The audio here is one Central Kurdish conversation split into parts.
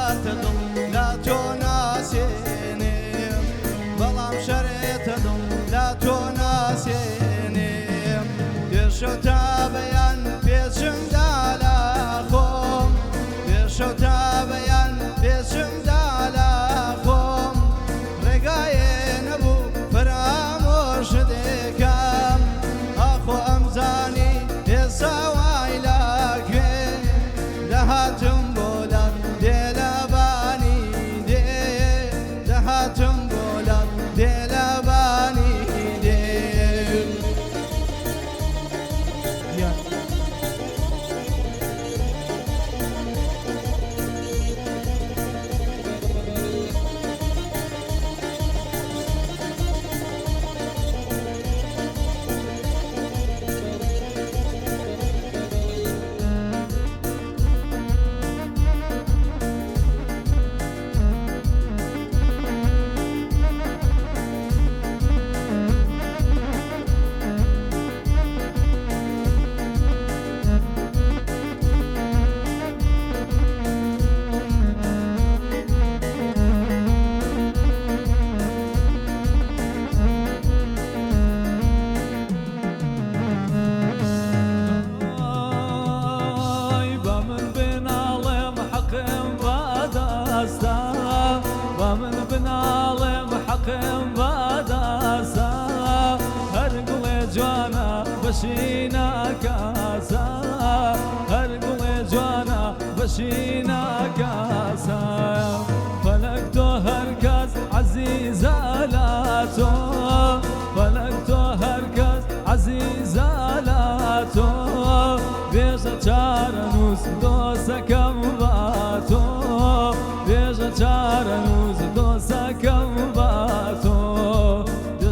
شرێتە دڵ لا تۆ ناسێنێم بەڵام شەرێتە دڵ لا تۆ ناسێنێم پێشەو تا بەیان پێچمدا لا خۆم پێشەو تا بەیان پێچمدا لا خۆم ڕێگایێ نەبوو فرامۆش دێکم ئاخۆ ئەمزانی ئێستا وای لاکوێ دەهاتم بۆ لات دێلەبانی دێ دەهاتم بۆ لات دێلەبانی دێ بەشینە کاسە هەر گوڵێ جوانە بەشینە کاسە فەلەک تۆ هەر کەس عەزیزە لە تۆ فەلەک تۆ هەر کەس عەزیزە لە تۆ بێژە چارە نووس دۆسەکەم بە تۆ بێژە چارە نووس دۆسەکەم بە تۆ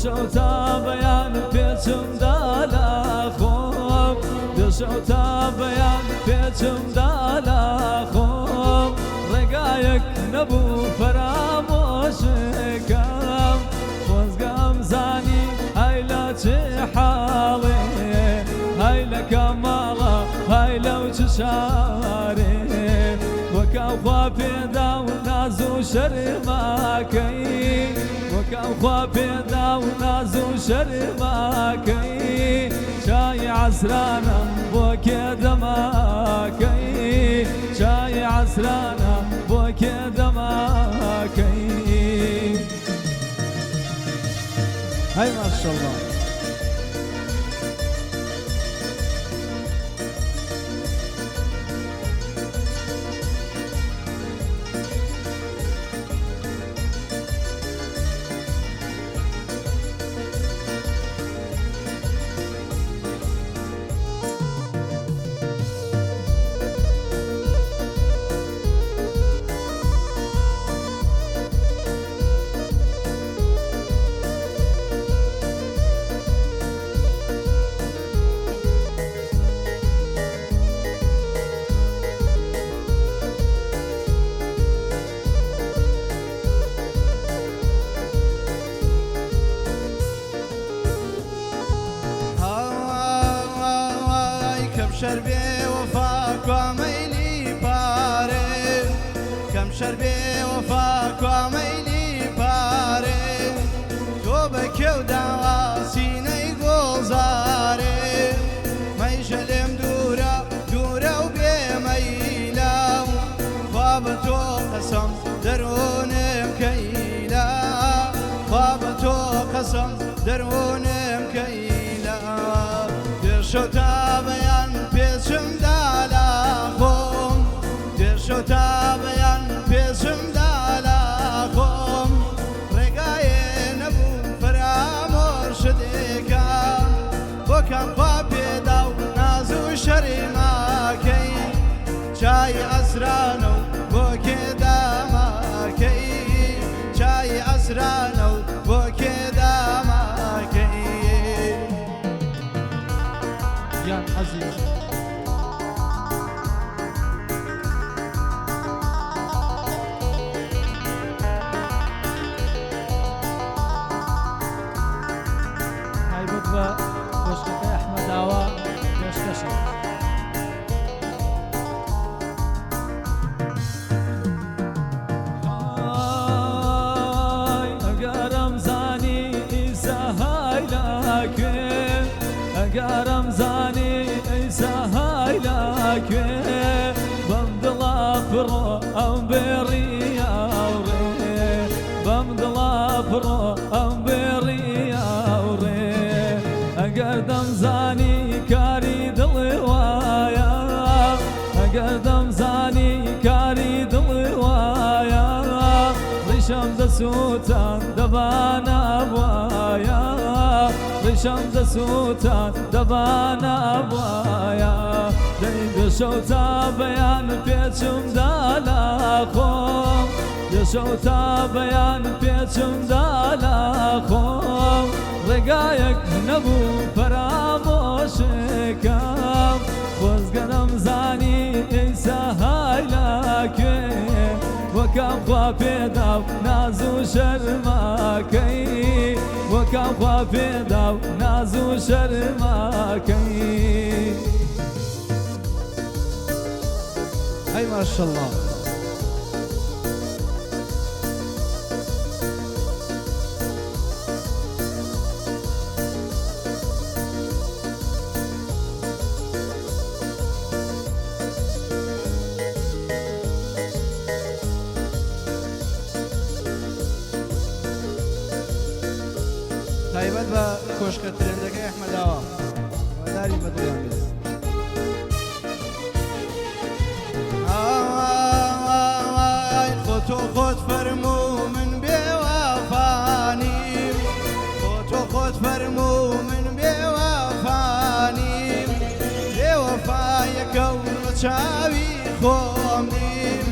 دەشەو تا بەیان پێچمدا لە خۆم دەشەو تا بەیان پێچمدا لە خۆم ڕێگایەک نەبوو فەرامۆشەکەم خۆزگەم زانی هەی لە چێ حاڵێ هەی لە کەماڵە هەی لەو چ شارێ وەکەو خوا پێدا و ناز و شەرمەکەی وەکەو خوا پێدا و ناز و شەرمەکەی چای عەسرانە بۆ کێ دەمەکەی چای عەسرانە بۆ کێ دەمەکەی هەی ماشەڵڵا شربي وفا كواميلي باري كم شربي وفا كواميلي باري توبك ودعوى سيني قوزاري ما يشلم دورا دورا وبيميلا فابتو قسم درون مكيلا فابتو قسم درون مكيلا ديرشو تابيان پێچمدا لە خۆم دێرشەو تا بەیان پێچمدا لە خۆم ڕێگایێ نەبوو فرامۆش دێکم بۆ کەم خوا پێدا و ناز و شەرمەکەی چای عەسرانە و بۆ کێ دەمەکەی چای عەسرانە و بۆ کێ دەمەکەی یان عەزیز قارم زاني ئەیسا هایلاکوێ بەم دڵا پڕۆ ئەم بێڕیاوڕێ بەم دڵا پڕۆ ئەم بێڕیاوڕێ ئەگەر دەمزانی کاری دڵی وایە ئەگەر دەمزانی کاری دڵی وایە ڕیشەم دەسووتان دەبانە وایە ڕیشەم دەسووتان دەبانە وایە دەی دەشەو تا بەیان پێچمدا لە خۆم دەشەو تا بەیان پێچمدا لە خۆم ڕێگایەک نەبوو پەرامۆشەکەم خۆزگەرم زانی ئەیسا هایلاکوێ وەکەم خوا پێدا و ناز و شەرماکەی وەکەم خوا پێدا و ناز و شەرماکەی ئەی ماشەڵڵا تایبەت بە کۆشکە ترێندەکەی ئەحمەداوە وەداری مەدویان بێت خۆتۆ خۆت فەرموو من بێوەفانیم خۆتۆ خۆت فەرموو من بێوەفانیم بێوەفایەکە و چاوی خۆم نیم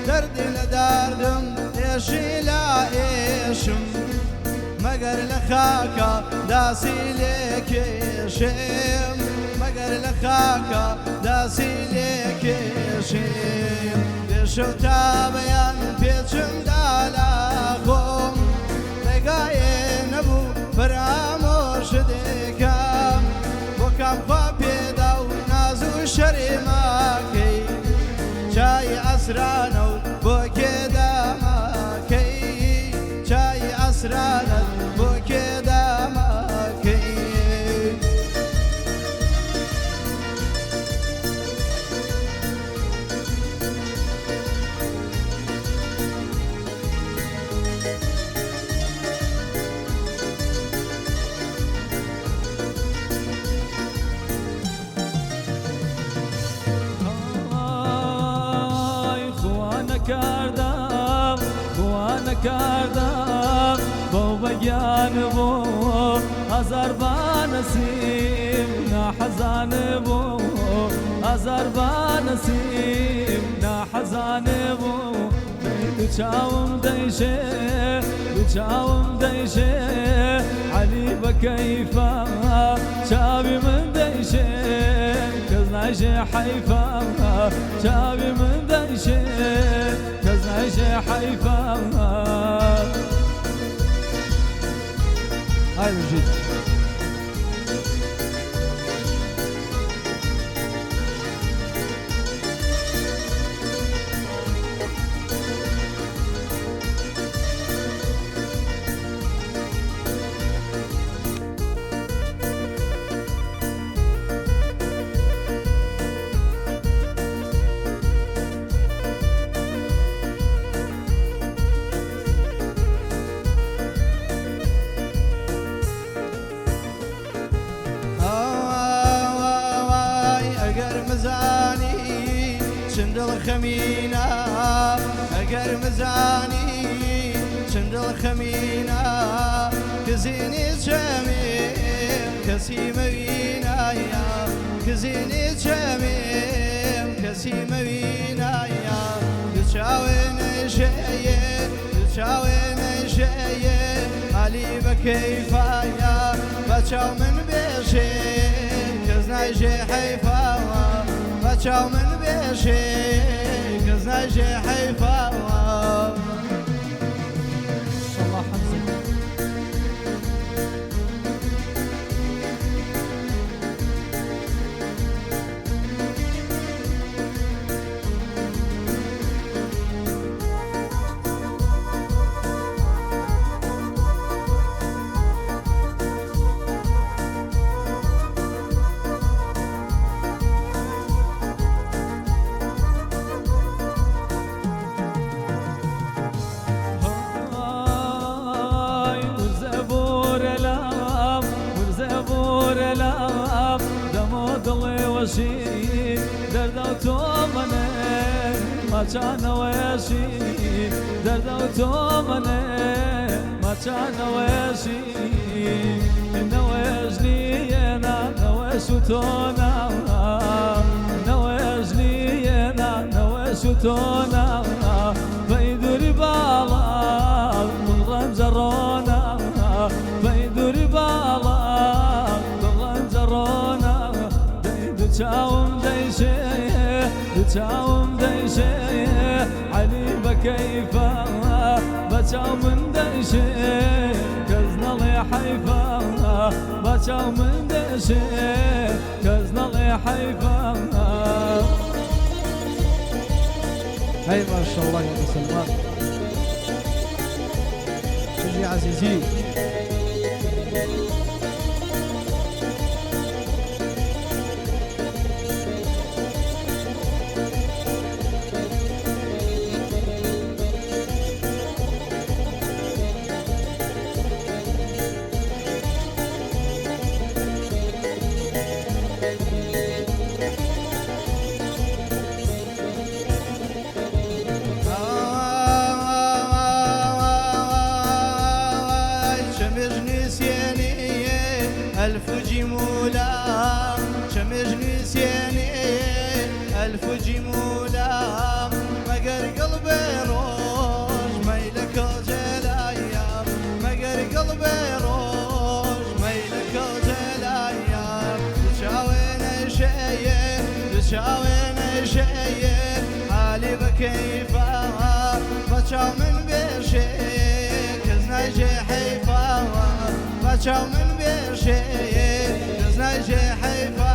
دەردی لە داردم ئێشی لا ئێشم مەگەر لە خاکە داسی لێ کێشێم مەگەر لە خاکە داسی لێ کێشێم دێشە تا بەیان پێچمدا لە خۆم ڕێگایێ نەبوو پەرامۆش دێکەم بۆ کام خوا پێدا و ناز و شەرێماکەی چای ئەسرانە و بۆ کێداماکەی چای ئەسرانە بۆ کێداماکەی کردم خوانە کردم بۆ بەگیان بۆ هەزار بانەسیم ناحەزان بۆ هەزار بانەسیم ناحەزان بۆ دوو چاوم دەیشێ دوو چاوم دەیشێ عەلی بە کەیفە چاوی من دەیشێ کەس نایشێ حەیفە چاوی من دەیشێ کەس نایشێ حەیفە ئای مژید چندڵ خەمینە ئەگەر مزانی چندڵ خەمینە کزینی چەمێم کەسی مەوینایە کزینی چەمێم کەسی مەوینایە دوچاوێ نەیشەیە دوچاوێ نەیشەیە عەلی بە کەیفایە بەچاو من بێژێ کەس نایژێ حەیفاوە بەچاو من بێژێ کەس نایژێ حەیفاوە الله حەمزە ما كان ويشي درد وتومني ما كان ويشي نويجني انا نويش وتونا نويجني انا نويش وتونا فيدور بالا من رمزرونا فيدور بالا من رمزرونا دتشاوم ديشي دتشاوم ديشي علي بكيفا بتشاو من ديشي كزنا لي حيفا بتشاو من ديشي كزنا لي حيفا. هاي ما شاء الله يا سلمان شجي عزيزي. ألف جمولا شمجني سيني ألف جمولا مقر قلبي روج ميلك جلايا مقر قلبي روج ميلك جلايا تشاوين شيء تشاوين شيء حالي بكيفا بتشاو من بشي كزنا حيفا بتشاو من بشي كزنا حيفا.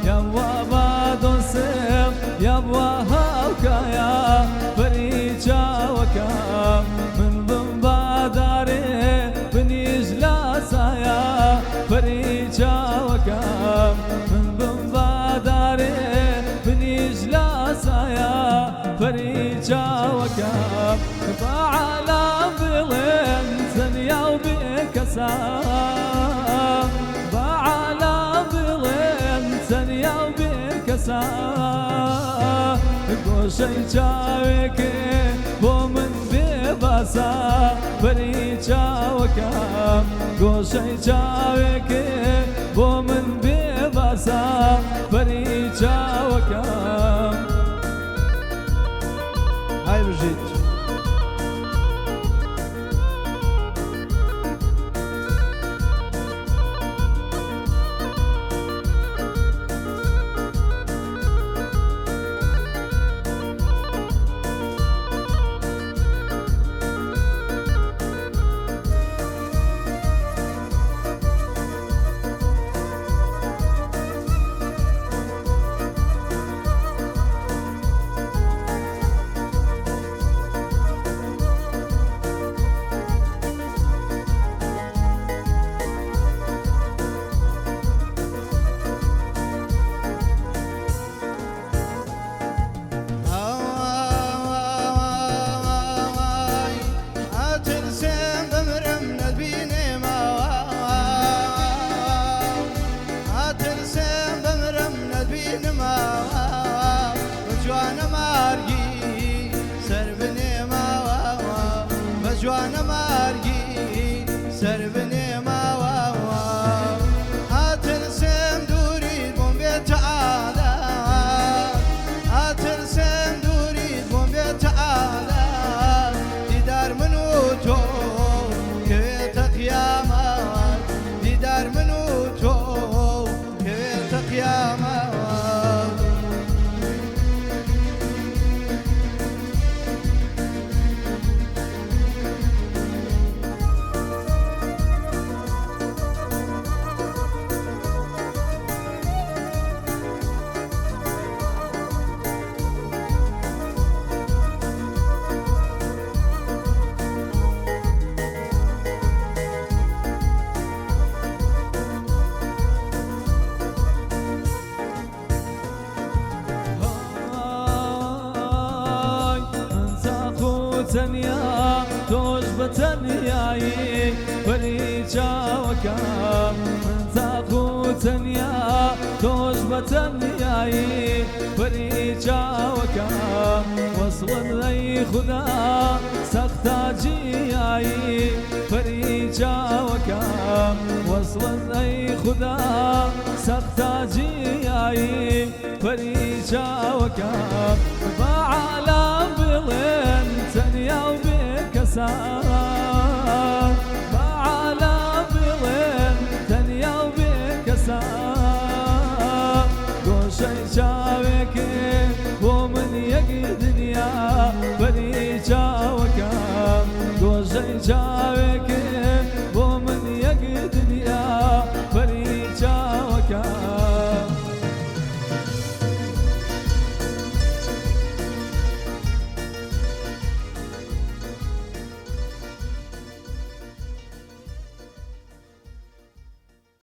يبوا بادو سيم يبوا هاوكا يا فريجا وكا من ضم باداري بنيج لاسا يا فريجا وكا من ضم باداري بنيج لاسا يا فريجا وكا فعلا بلين ثانية وبكسا گوشەی چاوێکێ بۆ من بێباسا بەری چاوەکەم گۆشەی چاوێکێ بۆ من بێباسا بەری چاوەکەم. هاي بژیت جوانا مارجي سربني ما واوا هاترسم دوري بوم بتعالى هاترسم دوري بوم بتعالى ديدار منوتو كويتك يا مات ديدار منوتو كويتك يا مات. تنيا توش بتنياي فريجا وكا من تاخو تنيا توش بتنياي فريجا وكا وصل لي خدا سختا جياي فريجا وكا وصل لي خدا سختا جياي فريجا وكا بعالم بلين تنيا وبكسار بعالم بلين تنيا وبكسار قوشي